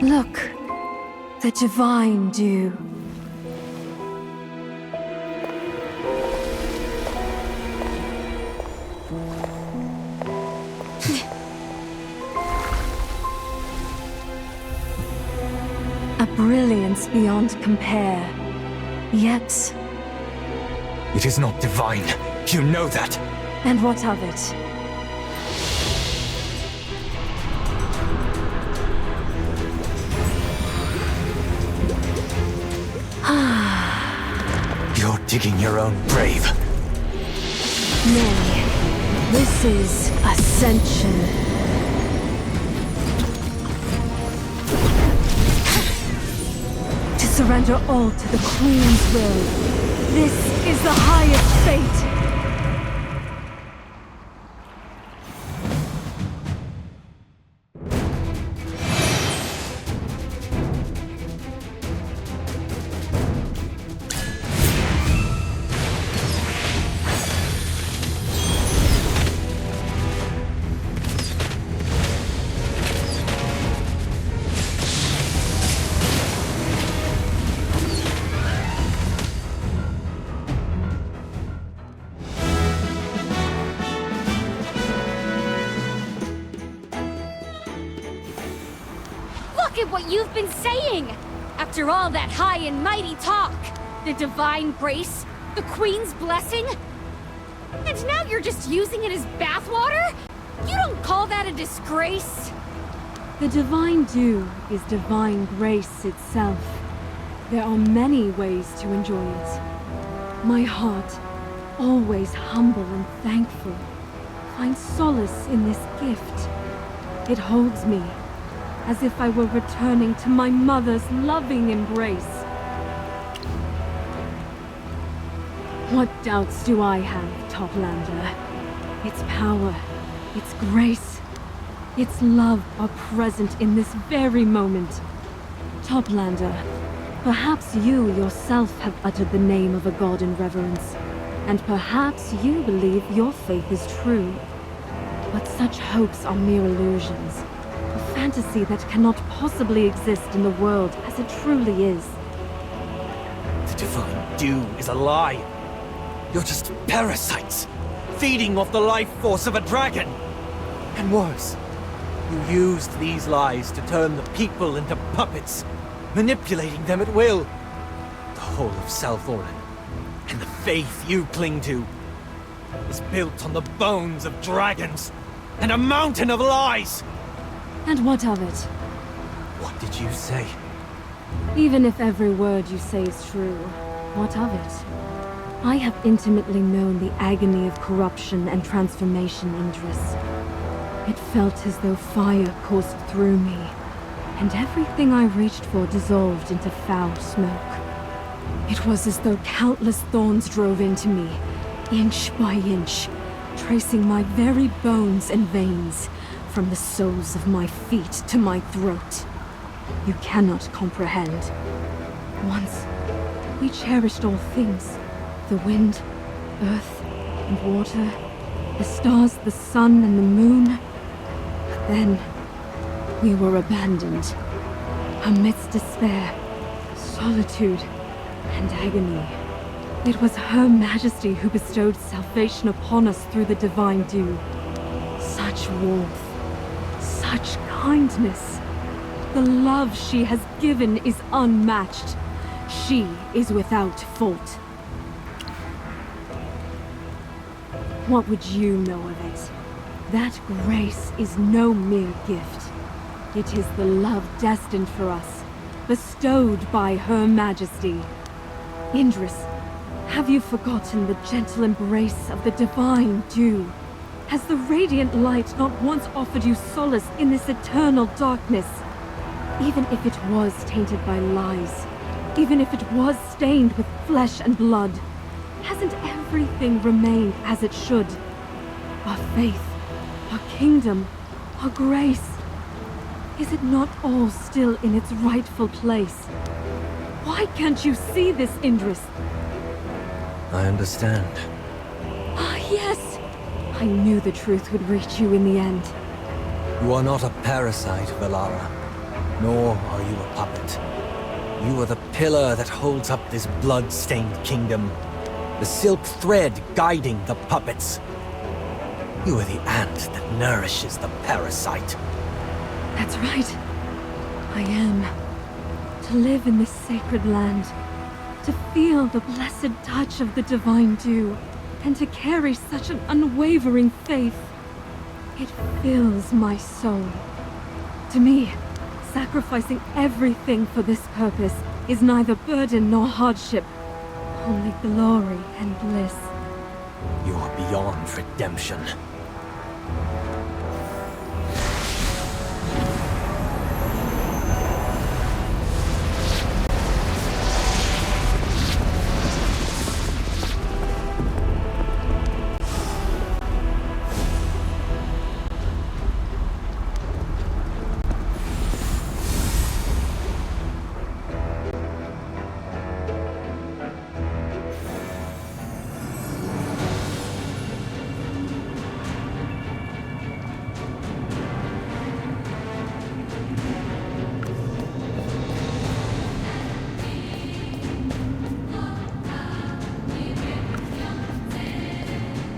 Look, the divine dew. A brilliance beyond compare. Yet... It is not divine. You know that. And what of it? You're digging your own grave. Nay, this is ascension. To surrender all to the Queen's will. This is the highest fate. Look at what you've been saying! After all that high and mighty talk! The divine grace, the Queen's blessing, and now you're just using it as bathwater? You don't call that a disgrace? The divine dew is divine grace itself. There are many ways to enjoy it. My heart, always humble and thankful, finds solace in this gift. It holds me, as if I were returning to my mother's loving embrace. What doubts do I have, Toplander? Its power, its grace, its love are present in this very moment. Toplander, perhaps you yourself have uttered the name of a god in reverence, and perhaps you believe your faith is true. But such hopes are mere illusions. A fantasy that cannot possibly exist in the world as it truly is. The divine dew is a lie. You're just parasites, feeding off the life force of a dragon. And worse, you used these lies to turn the people into puppets, manipulating them at will. The whole of South Orin, and the faith you cling to, is built on the bones of dragons, and a mountain of lies! And what of it? What did you say? Even if every word you say is true, what of it? I have intimately known the agony of corruption and transformation, Indris. It felt as though fire coursed through me, and everything I reached for dissolved into foul smoke. It was as though countless thorns drove into me, inch by inch, tracing my very bones and veins, from the soles of my feet to my throat. You cannot comprehend. Once, we cherished all things. The wind, earth, and water. The stars, the sun, and the moon. But then, we were abandoned. Amidst despair, solitude, and agony. It was Her Majesty who bestowed salvation upon us through the divine dew. Such warmth. Such kindness. The love she has given is unmatched. She is without fault. What would you know of it? That grace is no mere gift. It is the love destined for us, bestowed by Her Majesty. Indris, have you forgotten the gentle embrace of the divine dew? Has the radiant light not once offered you solace in this eternal darkness? Even if it was tainted by lies, even if it was stained with flesh and blood, hasn't everything remained as it should? Our faith, our kingdom, our grace. Is it not all still in its rightful place? Why can't you see this, Indris? I understand. Ah, yes! I knew the truth would reach you in the end. You are not a parasite, Valara. Nor are you a puppet. You are the pillar that holds up this blood-stained kingdom. The silk thread guiding the puppets. You are the ant that nourishes the parasite. That's right. I am. To live in this sacred land, to feel the blessed touch of the divine dew, and to carry such an unwavering faith. It fills my soul. To me, sacrificing everything for this purpose is neither burden nor hardship, only glory and bliss. You are beyond redemption.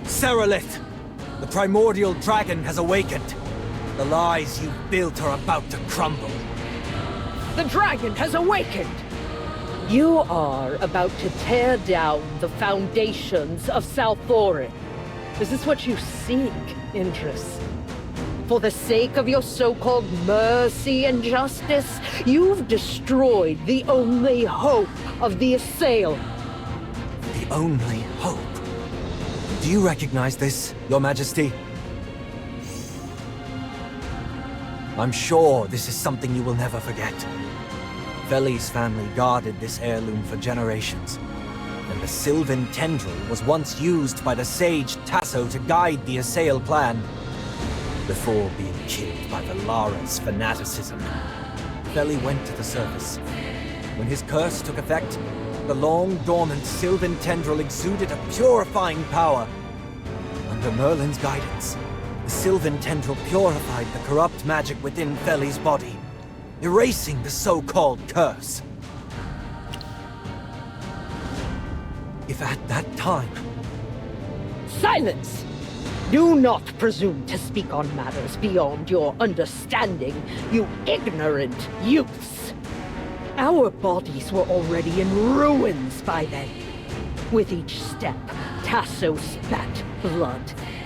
Serolith! The primordial dragon has awakened. The lies you built are about to crumble. The dragon has awakened! You are about to tear down the foundations of Salthorin. Is this what you seek, Idris? For the sake of your so-called mercy and justice, you've destroyed the only hope of the Assail. The only hope. Do you recognize this, Your Majesty? I'm sure this is something you will never forget. Feli's family guarded this heirloom for generations, and the Sylvan Tendril was once used by the sage Tasso to guide the Assail clan, before being killed by Valara's fanaticism. Feli went to the surface. When his curse took effect, the long-dormant Sylvan Tendril exuded a purifying power. Under Merlin's guidance, the Sylvan Tendril purified the corrupt magic within Feli's body, erasing the so-called curse. If at that time... Silence! Do not presume to speak on matters beyond your understanding, you ignorant youths! Our bodies were already in ruins by then. With each step, Tasso spat blood,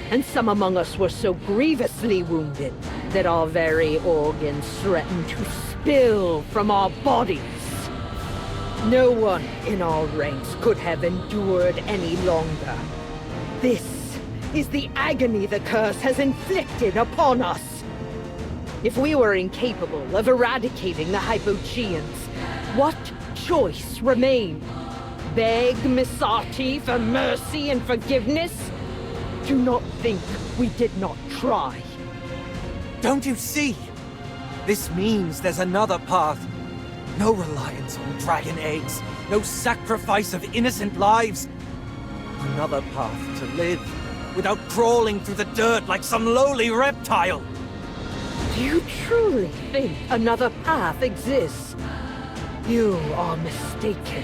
and some among us were so grievously wounded that our very organs threatened to spill from our bodies. No one in our ranks could have endured any longer. This is the agony the curse has inflicted upon us. If we were incapable of eradicating the Hypogeans, what choice remained? Beg Misati for mercy and forgiveness? Do not think we did not try. Don't you see? This means there's another path. No reliance on dragon eggs. No sacrifice of innocent lives. Another path to live without crawling through the dirt like some lowly reptile. Do you truly think another path exists? You are mistaken.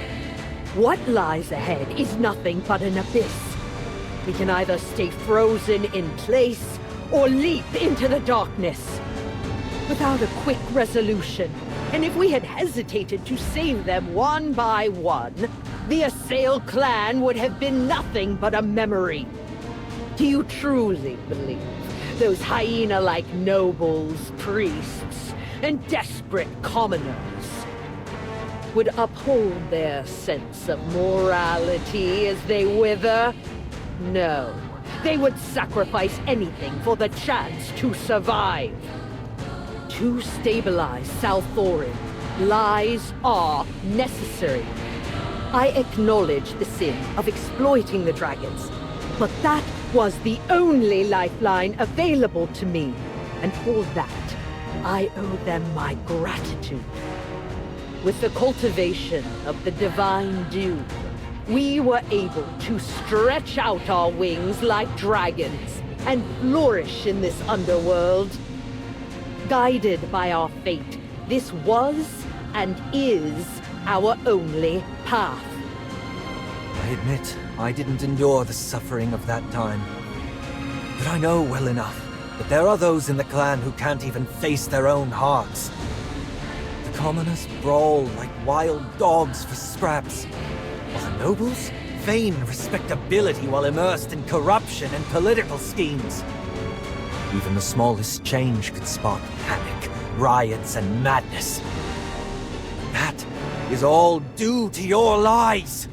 What lies ahead is nothing but an abyss. We can either stay frozen in place or leap into the darkness. Without a quick resolution, and if we had hesitated to save them one by one, the Assail clan would have been nothing but a memory. Do you truly believe those hyena-like nobles, priests, and desperate commoners would uphold their sense of morality as they wither? No. They would sacrifice anything for the chance to survive. To stabilize Salthorin, lies are necessary. I acknowledge the sin of exploiting the dragons, but that was the only lifeline available to me, and for that, I owe them my gratitude. With the cultivation of the divine dew, we were able to stretch out our wings like dragons and flourish in this underworld. Guided by our fate, This was and is our only path. I admit, I didn't endure the suffering of that time. But I know well enough that there are those in the clan who can't even face their own hearts. The commoners brawl like wild dogs for scraps, while the nobles feign respectability while immersed in corruption and political schemes. Even the smallest change could spark panic, riots, and madness. That is all due to your lies!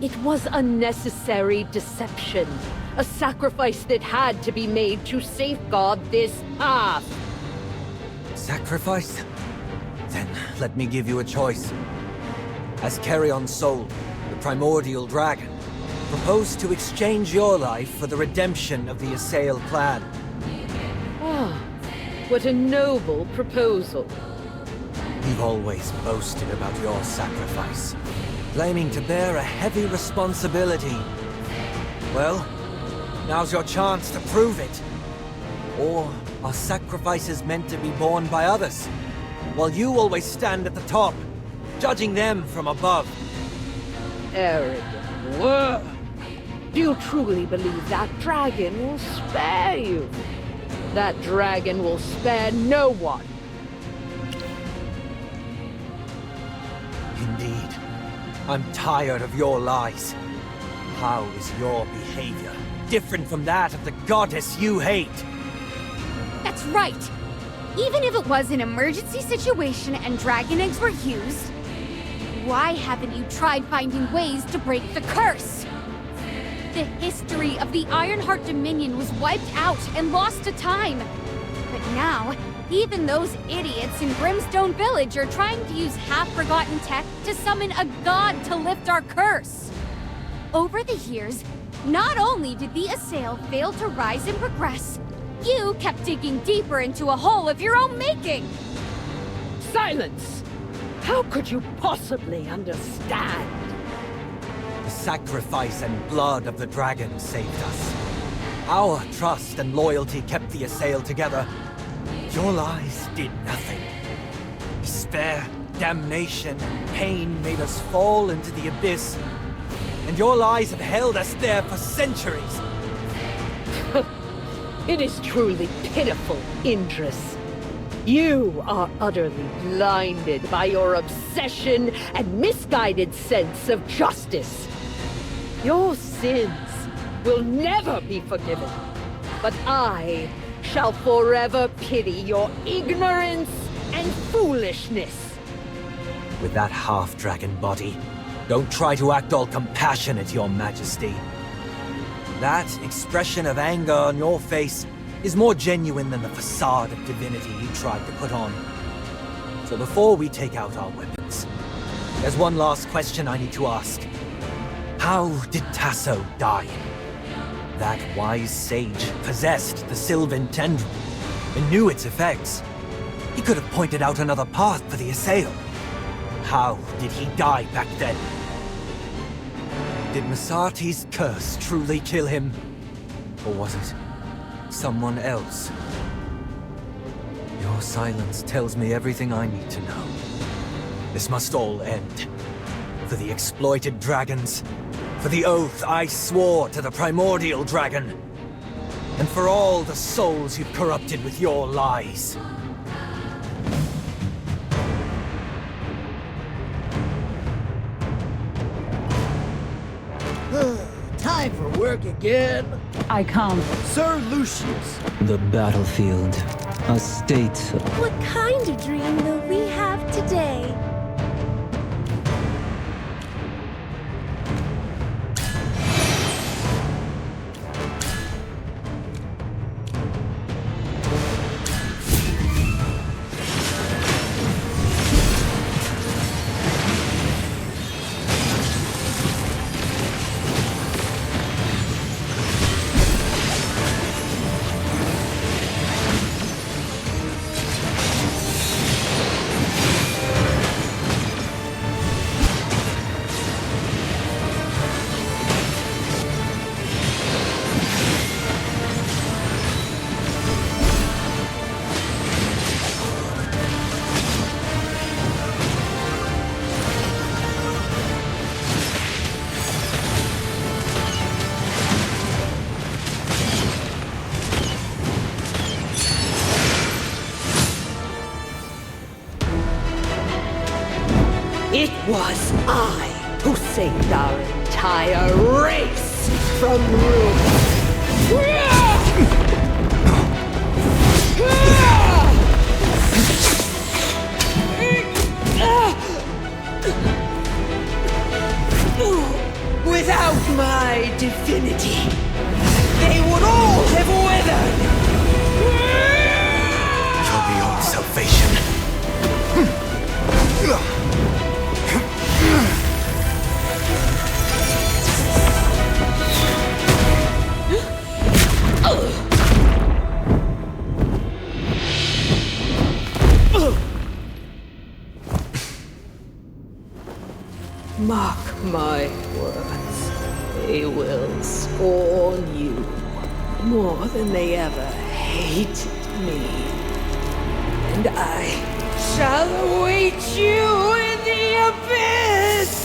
It was unnecessary deception. A sacrifice that had to be made to safeguard this path. Sacrifice? Then let me give you a choice. As Carrion's soul, the primordial dragon, propose to exchange your life for the redemption of the Assail clan. Ah, what a noble proposal. You've always boasted about your sacrifice, claiming to bear a heavy responsibility. Well, now's your chance to prove it. Or are sacrifices meant to be borne by others, while you always stand at the top, judging them from above? Arrogant worm. Do you truly believe that dragon will spare you? That dragon will spare no one. Indeed. I'm tired of your lies. How is your behavior different from that of the goddess you hate? That's right. Even if it was an emergency situation and dragon eggs were used, why haven't you tried finding ways to break the curse? The history of the Ironheart Dominion was wiped out and lost to time. But now, even those idiots in Brimstone Village are trying to use half-forgotten tech to summon a god to lift our curse. Over the years, not only did the Assail fail to rise and progress, you kept digging deeper into a hole of your own making. Silence! How could you possibly understand? The sacrifice and blood of the dragon saved us. Our trust and loyalty kept the Assail together. Your lies did nothing. Despair, damnation, and pain made us fall into the abyss. And your lies have held us there for centuries. It is truly pitiful, Indris. You are utterly blinded by your obsession and misguided sense of justice. Your sins will never be forgiven, but I shall forever pity your ignorance and foolishness. With that half-dragon body, don't try to act all compassionate, Your Majesty. That expression of anger on your face is more genuine than the facade of divinity you tried to put on. So before we take out our weapons, there's one last question I need to ask. How did Tasso die? That wise sage possessed the Sylvan Tendril and knew its effects. He could have pointed out another path for the Assail. How did he die back then? Did Masati's curse truly kill him? Or was it someone else? Your silence tells me everything I need to know. This must all end. For the exploited dragons, for the oath I swore to the primordial dragon, and for all the souls you've corrupted with your lies. Time for work again. I come. Sir Lucius. The battlefield. A state. What kind of dream will we have today? It was I who saved our entire race from ruin. Without my divinity, they would all have withered! You'll be your salvation. Mark my words, they will scorn you more than they ever hated me. And I shall await you in the abyss!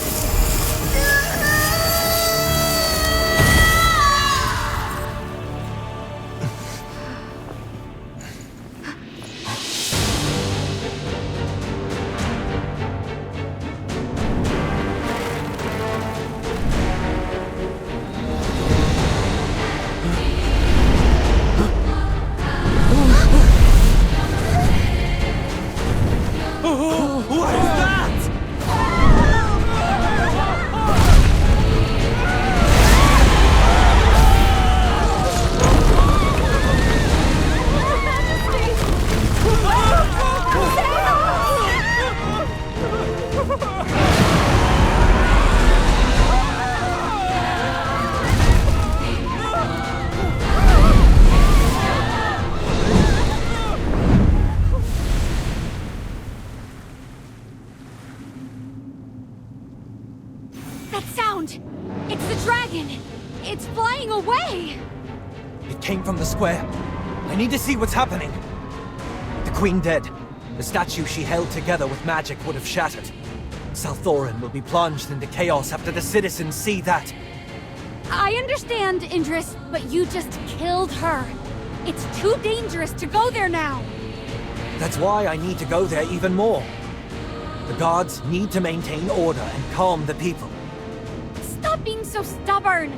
What is that? That sound! It's the dragon! It's flying away! It came from the square. I need to see what's happening. The Queen dead. The statue she held together with magic would have shattered. Salthorin will be plunged into chaos after the citizens see that. I understand, Indris, but you just killed her. It's too dangerous to go there now. That's why I need to go there even more. The guards need to maintain order and calm the people. Stop being so stubborn.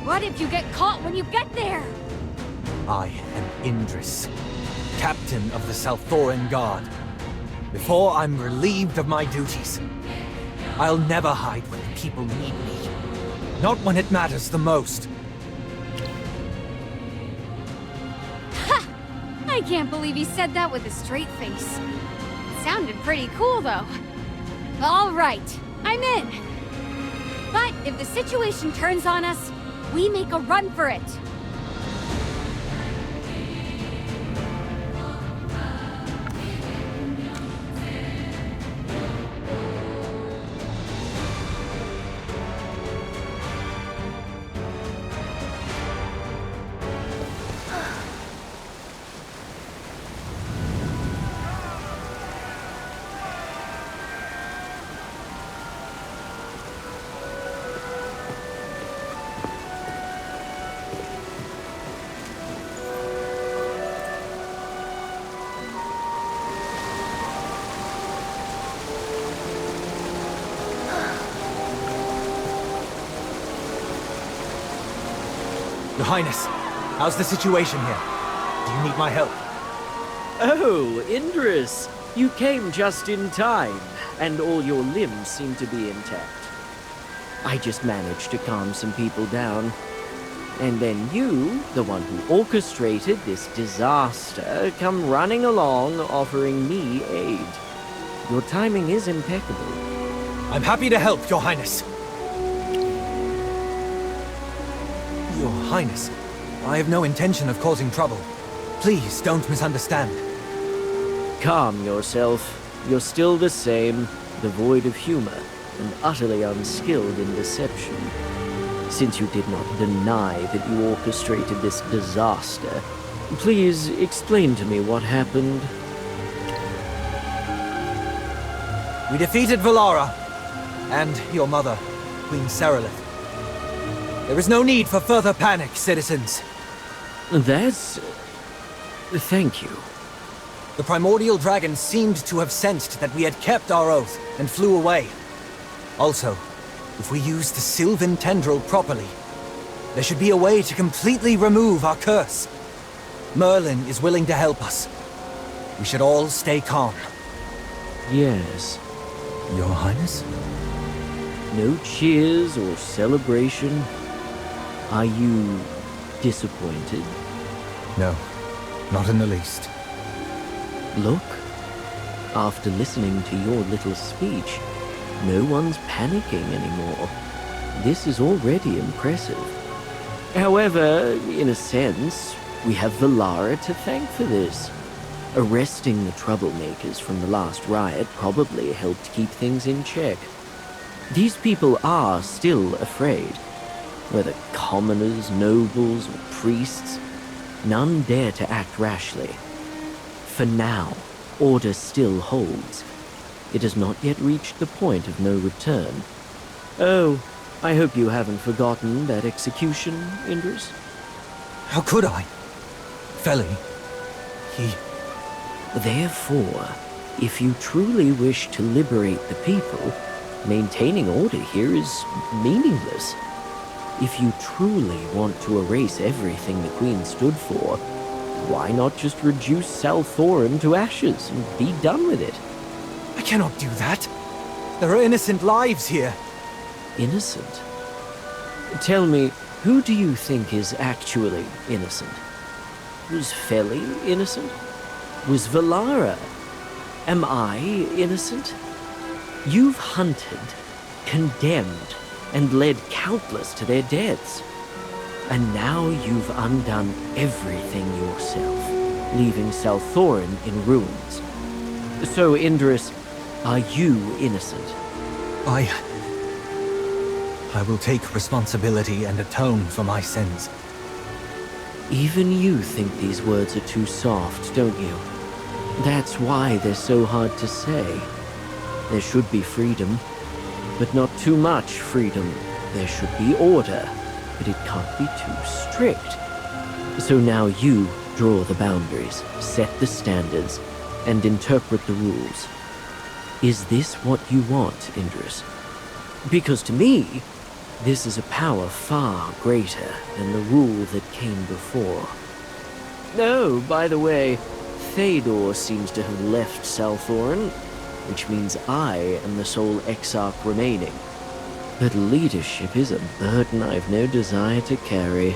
What if you get caught when you get there? I am Indris, captain of the Salthorin Guard. Before I'm relieved of my duties, I'll never hide when the people need me. Not when it matters the most. Ha! I can't believe he said that with a straight face. It sounded pretty cool, though. All right, I'm in. But if the situation turns on us, we make a run for it. Your Highness, how's the situation here? Do you need my help? Oh, Indris, you came just in time, and all your limbs seem to be intact. I just managed to calm some people down. And then you, the one who orchestrated this disaster, come running along offering me aid. Your timing is impeccable. I'm happy to help, Your Highness. Your Highness, I have no intention of causing trouble. Please, don't misunderstand. Calm yourself. You're still the same, devoid of humor, and utterly unskilled in deception. Since you did not deny that you orchestrated this disaster, please explain to me what happened. We defeated Valara, and your mother, Queen Serelith. There is no need for further panic, citizens. That's... thank you. The primordial dragon seemed to have sensed that we had kept our oath and flew away. Also, if we use the Sylvan Tendril properly, there should be a way to completely remove our curse. Merlin is willing to help us. We should all stay calm. Yes. Your Highness? No cheers or celebration. Are you disappointed? No, not in the least. Look, after listening to your little speech, no one's panicking anymore. This is already impressive. However, in a sense, we have Valara to thank for this. Arresting the troublemakers from the last riot probably helped keep things in check. These people are still afraid. Whether commoners, nobles, or priests, none dare to act rashly. For now, order still holds. It has not yet reached the point of no return. Oh, I hope you haven't forgotten that execution, Indris? How could I? Feli, he... Therefore, if you truly wish to liberate the people, maintaining order here is meaningless. If you truly want to erase everything the Queen stood for, why not just reduce Salthoran to ashes and be done with it? I cannot do that. There are innocent lives here. Innocent? Tell me, who do you think is actually innocent? Was Feli innocent? Was Valara? Am I innocent? You've hunted, condemned, and led countless to their deaths. And now you've undone everything yourself, leaving Salthoran in ruins. So, Indris, are you innocent? I will take responsibility and atone for my sins. Even you think these words are too soft, don't you? That's why they're so hard to say. There should be freedom, but not too much freedom. There should be order, but it can't be too strict. So now you draw the boundaries, set the standards, and interpret the rules. Is this what you want, Indris? Because to me, this is a power far greater than the rule that came before. Oh, by the way, Théodore seems to have left Salthoran, which means I am the sole exarch remaining. But leadership is a burden I've no desire to carry.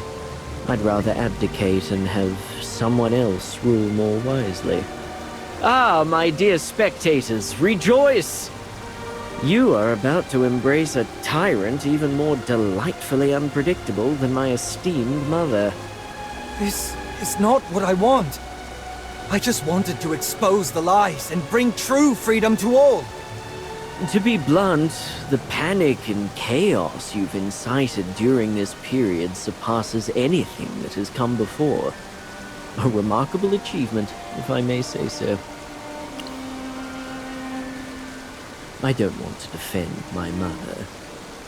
I'd rather abdicate and have someone else rule more wisely. Ah, my dear spectators, rejoice! You are about to embrace a tyrant even more delightfully unpredictable than my esteemed mother. This is not what I want. I just wanted to expose the lies and bring true freedom to all. To be blunt, the panic and chaos you've incited during this period surpasses anything that has come before. A remarkable achievement, if I may say so. I don't want to defend my mother.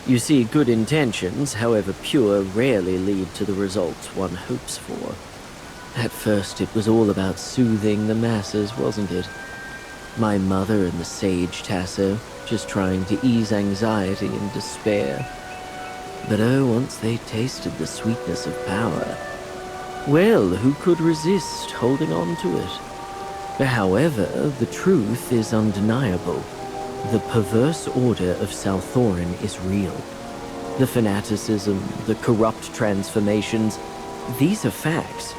You see, good intentions, however pure, rarely lead to the results one hopes for. At first, it was all about soothing the masses, wasn't it? My mother and the sage Tasso, just trying to ease anxiety and despair. But oh, once they tasted the sweetness of power, well, who could resist holding on to it? However, the truth is undeniable. The perverse order of Salthoran is real. The fanaticism, the corrupt transformations, these are facts.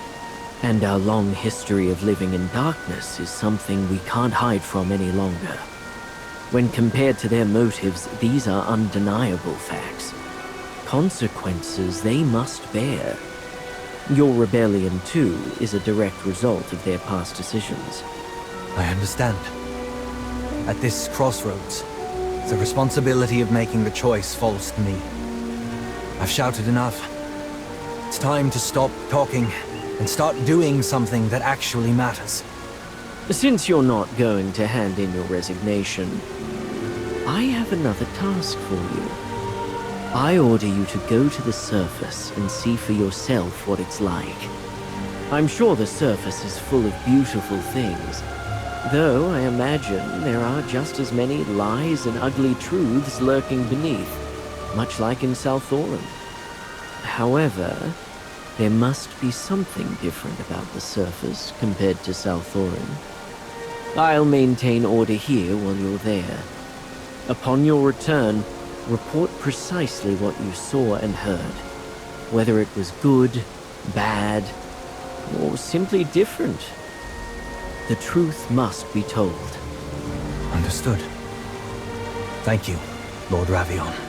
And our long history of living in darkness is something we can't hide from any longer. When compared to their motives, these are undeniable facts. Consequences they must bear. Your rebellion, too, is a direct result of their past decisions. I understand. At this crossroads, the responsibility of making the choice falls to me. I've shouted enough. It's time to stop talking and start doing something that actually matters. Since you're not going to hand in your resignation, I have another task for you. I order you to go to the surface and see for yourself what it's like. I'm sure the surface is full of beautiful things, Though I imagine there are just as many lies and ugly truths lurking beneath, much like in Southorn. However, there must be something different about the surface compared to Southorn. I'll maintain order here while you're there. Upon your return, report precisely what you saw and heard. Whether it was good, bad, or simply different. The truth must be told. Understood. Thank you, Lord Ravion.